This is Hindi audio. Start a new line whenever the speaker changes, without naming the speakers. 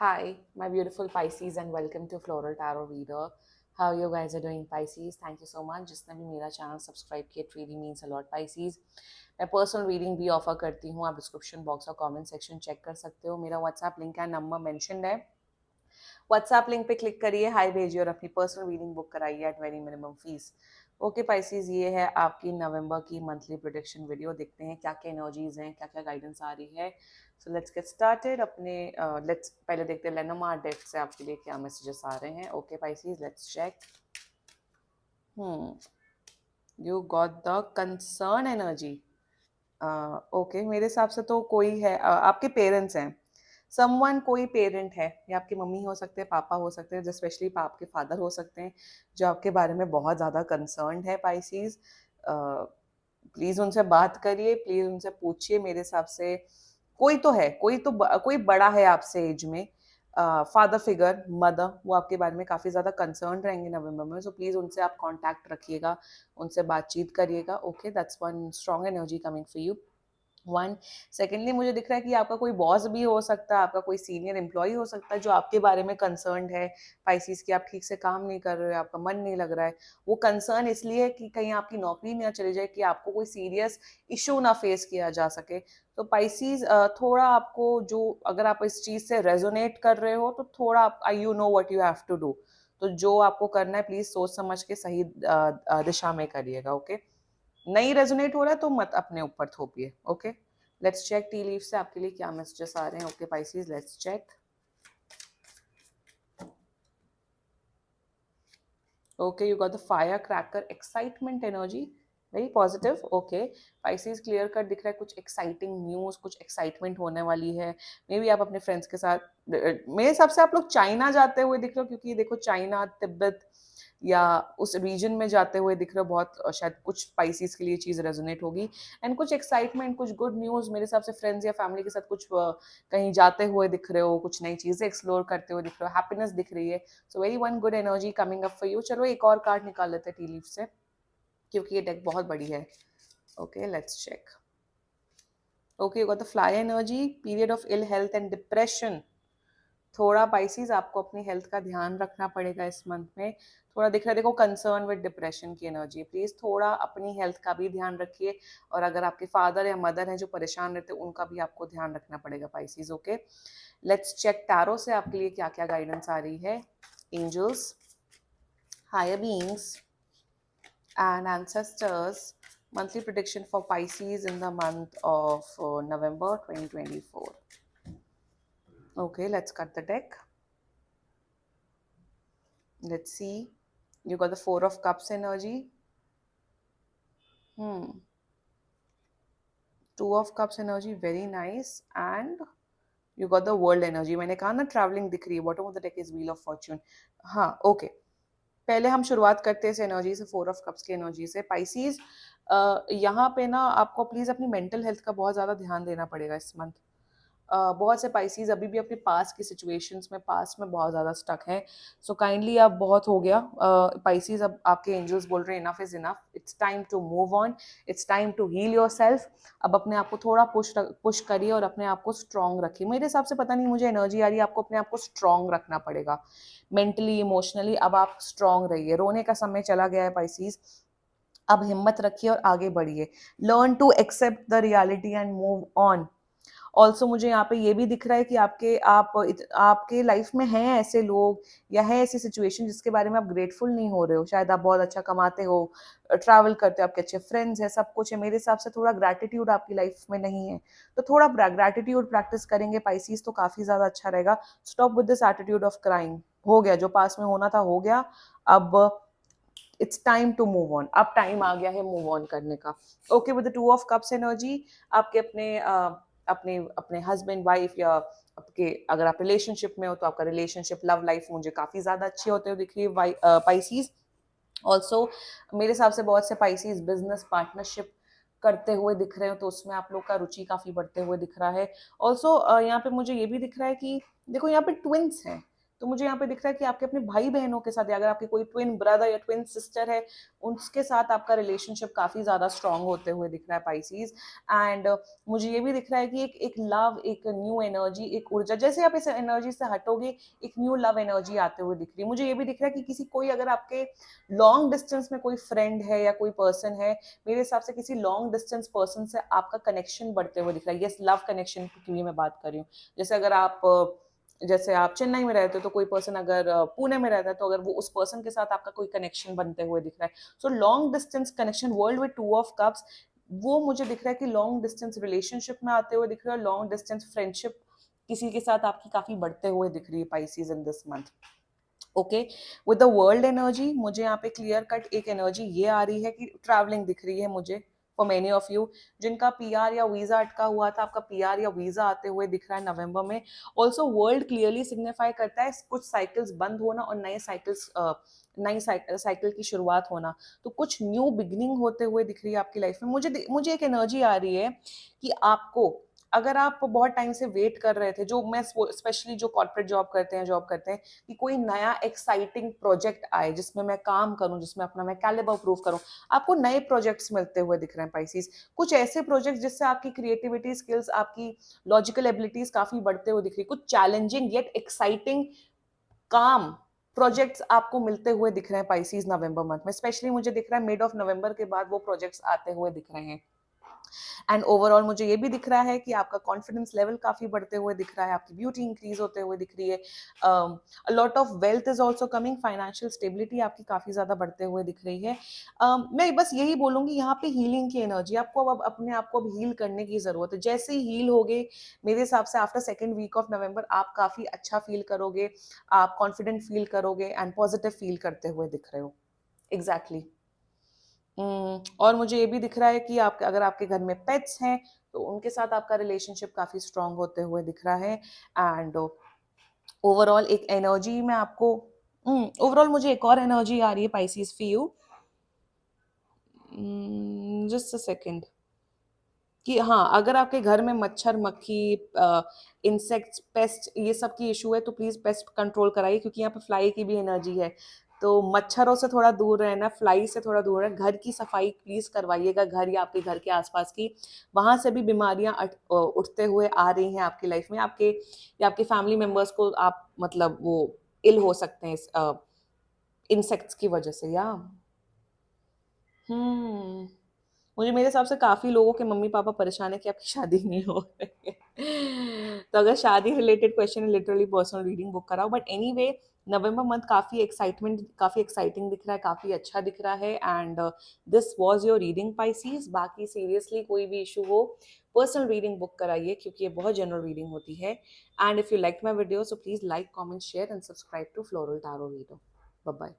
Hi, my beautiful Pisces, and welcome to Floral Tarot Reader. How you guys are doing, Pisces? Thank you so much. जिसने भी मेरा चैनल सब्सक्राइब किया, it really means a lot, Pisces. मैं पर्सनल रीडिंग भी ऑफर करती हूँ. आप डिस्क्रिप्शन बॉक्स और कमेंट सेक्शन चेक कर सकते हो. मेरा व्हाट्सएप लिंक है, नंबर मेंशनड है. व्हाट्सएप लिंक पे क्लिक करिए, हाई भेजिए और अपनी पर्सनल रीडिंग बुक कराइए at very minimum fees. Okay Pisces, ये है आपकी नवंबर की मंथली प्रोडिक्शन वीडियो. देखते हैं क्या क्या एनर्जीज हैं, क्या क्या गाइडेंस आ रही है. So let's get started. अपने लेट्स पहले देखते हैं लेनोमार्क डेक से आपके लिए क्या मैसेजेस आ रहे हैं. Okay Pisces, let's check. You got the concern energy. Okay, मेरे हिसाब से तो कोई है, आपके पेरेंट्स हैं. समवन, कोई पेरेंट है, या आपकी मम्मी हो सकते हैं, पापा हो सकते हैं, स्पेशली आपके फादर हो सकते हैं, जो आपके बारे में बहुत ज़्यादा कंसर्न है पाइसीज. प्लीज़ उनसे बात करिए, प्लीज़ उनसे पूछिए. मेरे हिसाब से कोई तो है, कोई बड़ा है आपसे एज में. फादर फिगर, मदर, वो आपके बारे में काफ़ी ज़्यादा कंसर्न रहेंगे नवंबर में. सो प्लीज़ उनसे आप कांटेक्ट रखिएगा, उनसे बातचीत करिएगा. Okay, that's one strong energy coming for you. One. Secondly, मुझे दिख रहा है कि आपका कोई बॉस भी हो सकता है, आपका कोई सीनियर एम्प्लॉय हो सकता है जो आपके बारे में कंसर्न है पाइसीज, की आप ठीक से काम नहीं कर रहे हो, आपका मन नहीं लग रहा है. वो कंसर्न इसलिए है कि कहीं आपकी नौकरी ना चली जाए, कि आपको कोई सीरियस इशू ना फेस किया जा सके. तो पाइसीज, थोड़ा आपको जो, अगर आप इस चीज से रेजोनेट कर रहे हो तो थोड़ा I you know what you have to do. तो जो आपको करना है, प्लीज सोच समझ के सही दिशा में करिएगा. ओके, नहीं रेजोनेट हो रहा है तो मत अपने ऊपर थोपिए. Okay, let's check tea leaf से आपके लिए क्या मैसेजेस आ रहे हैं. Okay Pisces, let's check. Okay, you got the fire cracker excitement energy, very positive. Okay Pisces, clear cut दिख रहा है कुछ एक्साइटिंग न्यूज, कुछ एक्साइटमेंट होने वाली है. मे बी आप अपने फ्रेंड्स के साथ, मेरे हिसाब से आप लोग चाइना जाते हुए दिख रहे हो, क्योंकि देखो चाइना, तिब्बत या उस रीजन में जाते हुए दिख रहे हो. बहुत शायद कुछ स्पाइसीज के लिए चीज़ रेजोनेट होगी. एंड कुछ एक्साइटमेंट, कुछ गुड न्यूज़, मेरे हिसाब से फ्रेंड्स या फैमिली के साथ कुछ कहीं जाते हुए दिख रहे हो, कुछ नई चीज़ें एक्सप्लोर करते हुए दिख रहे हो, हैप्पीनेस दिख रही है. So very one good energy coming up for you. चलो एक और कार्ड निकाल लेते हैं टी लीफ से, क्योंकि ये डेक बहुत बड़ी है. Okay, let's check. Okay, you got the fly energy, period of ill health and depression. थोड़ा पाइसीज, आपको अपनी हेल्थ का ध्यान रखना पड़ेगा इस मंथ में. थोड़ा दिख रहा है, देखो कंसर्न विद डिप्रेशन की एनर्जी. प्लीज थोड़ा अपनी हेल्थ का भी ध्यान रखिए. और अगर आपके फादर या मदर हैं जो परेशान रहते हैं, उनका भी आपको ध्यान रखना पड़ेगा Pisces. Okay, let's check tarot से आपके लिए क्या क्या गाइडेंस आ रही है. Angels, higher beings and ancestors, monthly prediction for Pisces in the month of November 2024. Okay, let's cut the deck. Let's see. You got the Four of Cups energy. Two of Cups energy, very nice. And you got the World energy. मैंने कहा ना ट्रैवलिंग दिख रही है. Bottom of the deck is Wheel of Fortune. हाँ, okay. पहले हम शुरुआत करते हैं इस एनर्जी से, फोर ऑफ कप्स की एनर्जी से. पाइसीज, यहाँ पे ना आपको प्लीज अपनी मेंटल हेल्थ का बहुत ज्यादा ध्यान देना पड़ेगा इस मंथ. बहुत से पाइसीज अभी भी अपने पास की सिचुएशंस में, पास में बहुत ज़्यादा स्टक हैं. सो काइंडली, अब बहुत हो गया पाइसीज. अब आपके एंजल्स बोल रहे हैं enough is enough, it's time to move on, it's time to heal yourself. अब अपने आप को थोड़ा पुश करिए और अपने आप को स्ट्रॉन्ग रखिए. मेरे हिसाब से, पता नहीं मुझे एनर्जी आ रही है, आपको अपने आप को स्ट्रॉन्ग रखना पड़ेगा मेंटली, इमोशनली. अब आप स्ट्रॉन्ग रहिए. रोने का समय चला गया है पाइसीज. अब हिम्मत रखिए और आगे बढ़िए. Learn to accept the reality and move on. Also मुझे यहाँ पे ये भी दिख रहा है कि आपके लाइफ में हैं ऐसे लोग, या है ऐसी सिचुएशन जिसके बारे में आप ग्रेटफुल नहीं हो रहे हो. शायद आप बहुत अच्छा कमाते हो, ट्रैवल करते हो, आपके अच्छे फ्रेंड्स हैं, सब कुछ है. मेरे हिसाब से थोड़ा ग्रैटिट्यूड आपकी लाइफ में नहीं है. तो थोड़ा ग्रैटिट्यूड प्रैक्टिस करेंगे पाइसीज तो काफी ज्यादा अच्छा रहेगा. Stop with this attitude of crime. हो गया, जो पास में होना था हो गया. अब it's time to move on. अब टाइम आ गया है मूव ऑन करने का. Okay, with the two of cups energy, आपके अपने अपने हस्बैंड वाइफ, या आपके, अगर आप रिलेशनशिप में हो तो आपका रिलेशनशिप, लव लाइफ मुझे काफी ज्यादा अच्छी होते हुए दिख रही है पाइसीज. ऑल्सो मेरे हिसाब से बहुत से पाइसीज बिजनेस पार्टनरशिप करते हुए दिख रहे हो, तो उसमें आप लोग का रुचि काफी बढ़ते हुए दिख रहा है. ऑल्सो यहाँ पे मुझे ये भी दिख रहा है कि देखो यहाँ पे ट्विंस हैं. तो मुझे यहाँ पे दिख रहा है कि आपके अपने भाई बहनों के साथ, या अगर आपके कोई ट्विन ब्रदर या ट्विन सिस्टर है, उसके साथ आपका रिलेशनशिप काफी ज्यादा स्ट्रांग होते हुए दिख रहा है पाइसीज। एंड मुझे ये भी दिख रहा है कि एक लव, एक न्यू एनर्जी, एक ऊर्जा, जैसे आप इस एनर्जी से हटोगे एक न्यू लव एनर्जी आते हुए दिख रही है। मुझे ये भी दिख रहा है कि किसी कोई, अगर आपके लॉन्ग डिस्टेंस में कोई फ्रेंड है या कोई पर्सन है, मेरे हिसाब से किसी लॉन्ग डिस्टेंस पर्सन से आपका कनेक्शन बढ़ते हुए दिख रहा है। यस, लव कनेक्शन की भी मैं बात कर रही हूँ। जैसे अगर आप जैसे आप चेन्नई में रहते हो, तो कोई पर्सन अगर पुणे में रहता है, तो अगर वो उस पर्सन के साथ आपका कोई कनेक्शन बनते हुए दिख रहा है। So long distance connection, world with 2 of cups, वो मुझे दिख रहा है कि लॉन्ग डिस्टेंस रिलेशनशिप में आते हुए दिख रहा है, लॉन्ग डिस्टेंस फ्रेंडशिप किसी के साथ आपकी काफी बढ़ते हुए दिख रही है Pisces in this month. Okay, with the world energy मुझे यहाँ पे क्लियर कट एक एनर्जी ये आ रही है कि ट्रैवलिंग दिख रही है मुझे फॉर मेनी ऑफ यू, जिनका पीआर या वीजा अटका हुआ था, आपका पीआर या वीजा आते हुए दिख रहा है नवंबर में। ऑल्सो वर्ल्ड क्लियरली सिग्निफाई करता है कुछ साइकिल्स बंद होना और नए साइकिल्स, नई साइकिल की शुरुआत होना। तो कुछ न्यू बिगनिंग होते हुए दिख रही है आपकी लाइफ में। मुझे एक एनर्जी आ रही है कि आपको, अगर आप बहुत टाइम से वेट कर रहे थे, जो मैं स्पेशली जो कॉर्पोरेट जॉब करते हैं, कि कोई नया एक्साइटिंग प्रोजेक्ट आए जिसमें मैं काम करूं, जिसमें अपना मैं कैलिबर प्रूव करूं, आपको नए प्रोजेक्ट्स मिलते हुए दिख रहे हैं पाइसीज। कुछ ऐसे प्रोजेक्ट्स जिससे आपकी क्रिएटिविटी स्किल्स, आपकी लॉजिकल एबिलिटीज काफी बढ़ते हुए दिख रही है। कुछ चैलेंजिंग येट एक्साइटिंग काम प्रोजेक्ट्स आपको मिलते हुए दिख रहे हैं पाइसीज नवंबर मंथ में। स्पेशली मुझे दिख रहा है मिड ऑफ नवंबर के बाद वो प्रोजेक्ट्स आते हुए दिख रहे हैं। एंड ओवरऑल मुझे ये भी दिख रहा है कि आपका कॉन्फिडेंस लेवल काफी बढ़ते हुए दिख रहा है, आपकी ब्यूटी इंक्रीज होते हुए दिख रही है, lot of wealth is also coming, financial stability आपकी काफी ज्यादा बढ़ते हुए दिख रही है। मैं बस यही बोलूंगी यहाँ पे हीलिंग की एनर्जी, आपको अब अपने आप को अब हील करने की जरूरत है। जैसे ही हील होगे, मेरे हिसाब से after second week of November आप काफी अच्छा फील करोगे, आप कॉन्फिडेंट फील करोगे एंड पॉजिटिव फील करते हुए दिख रहे हो। Exactly exactly. और मुझे ये भी दिख रहा है कि आप, अगर आपके घर में पेट्स हैं, तो उनके साथ आपका रिलेशनशिप काफी स्ट्रांग होते हुए दिख रहा है। एंड ओवरऑल एक एनर्जी में आपको, ओवरऑल मुझे एक और एनर्जी आ रही है Pisces for you. Just a second, कि हाँ, अगर आपके घर में मच्छर मक्खी, इंसेक्ट्स, पेस्ट, ये सब की इशू है, तो प्लीज पेस्ट कंट्रोल कराइए, क्योंकि यहाँ पे फ्लाई की भी एनर्जी है। तो मच्छरों से थोड़ा दूर रहना, फ्लाई से थोड़ा दूर रहना, घर की सफाई प्लीज करवाइएगा, घर या आपके घर के आसपास की। वहां से भी बीमारियां उठते हुए आ रही हैं आपकी लाइफ में, आपके या आपके फैमिली मेंबर्स को आप, मतलब वो इल हो सकते हैं इंसेक्ट्स की वजह से, या हम्म मुझे, मेरे हिसाब से काफी लोगों के मम्मी पापा परेशान है कि आपकी शादी नहीं हो रही है। तो अगर शादी रिलेटेड क्वेश्चन है, लिटरली पर्सनल रीडिंग बुक कराओ। बट एनीवे, नवंबर मंथ काफी एक्साइटिंग दिख रहा है, काफी अच्छा दिख रहा है। And this was your reading Pisces. बाकी सीरियसली कोई भी इशू हो, पर्सनल रीडिंग बुक कराइए, क्योंकि ये बहुत जनरल रीडिंग होती है। And if you like my video, so please like, comment, share and subscribe to floral tarot reader. Bye bye.